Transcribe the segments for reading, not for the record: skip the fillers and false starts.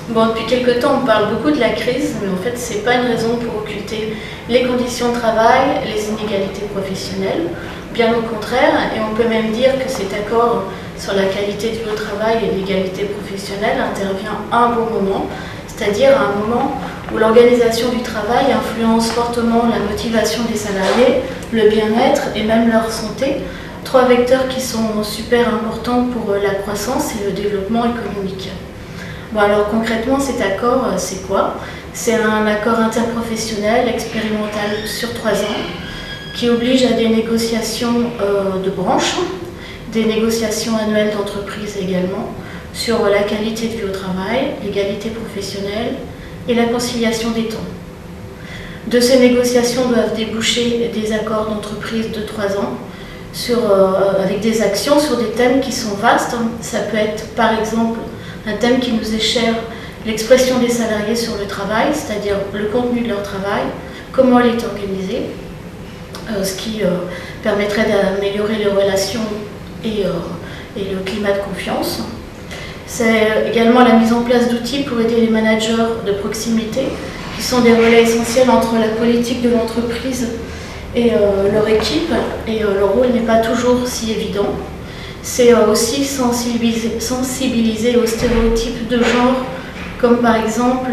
Bon, depuis quelque temps, on parle beaucoup de la crise, mais en fait, ce n'est pas une raison pour occulter les conditions de travail, les inégalités professionnelles. Bien au contraire, et on peut même dire que cet accord sur la qualité du travail et l'égalité professionnelle intervient à un bon moment, c'est-à-dire à un moment où l'organisation du travail influence fortement la motivation des salariés, le bien-être et même leur santé, trois vecteurs qui sont super importants pour la croissance et le développement économique. Bon, alors concrètement, cet accord, c'est quoi? C'est un accord interprofessionnel expérimental sur 3 ans qui oblige à des négociations de branche, des négociations annuelles d'entreprise également, sur la qualité de vie au travail, l'égalité professionnelle et la conciliation des temps. De ces négociations doivent déboucher des accords d'entreprise de 3 ans avec des actions sur des thèmes qui sont vastes. Ça peut être par exemple un thème qui nous est cher, l'expression des salariés sur le travail, c'est-à-dire le contenu de leur travail, comment elle est organisée, ce qui permettrait d'améliorer les relations et le climat de confiance. C'est également la mise en place d'outils pour aider les managers de proximité, qui sont des relais essentiels entre la politique de l'entreprise et leur équipe, et leur rôle n'est pas toujours si évident. C'est aussi sensibiliser aux stéréotypes de genre, comme par exemple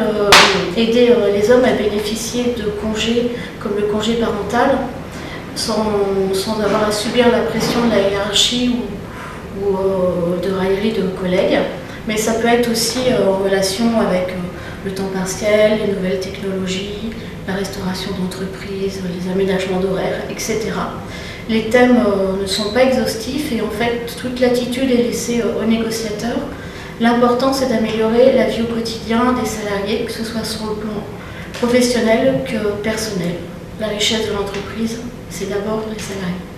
aider les hommes à bénéficier de congés comme le congé parental, sans avoir à subir la pression de la hiérarchie ou de raillerie de collègues. Mais ça peut être aussi en relation avec le temps partiel, les nouvelles technologies, la restauration d'entreprise, les aménagements d'horaires, etc. Les thèmes ne sont pas exhaustifs et en fait toute latitude est laissée aux négociateurs. L'important c'est d'améliorer la vie au quotidien des salariés, que ce soit sur le plan professionnel que personnel. La richesse de l'entreprise, c'est d'abord les salariés.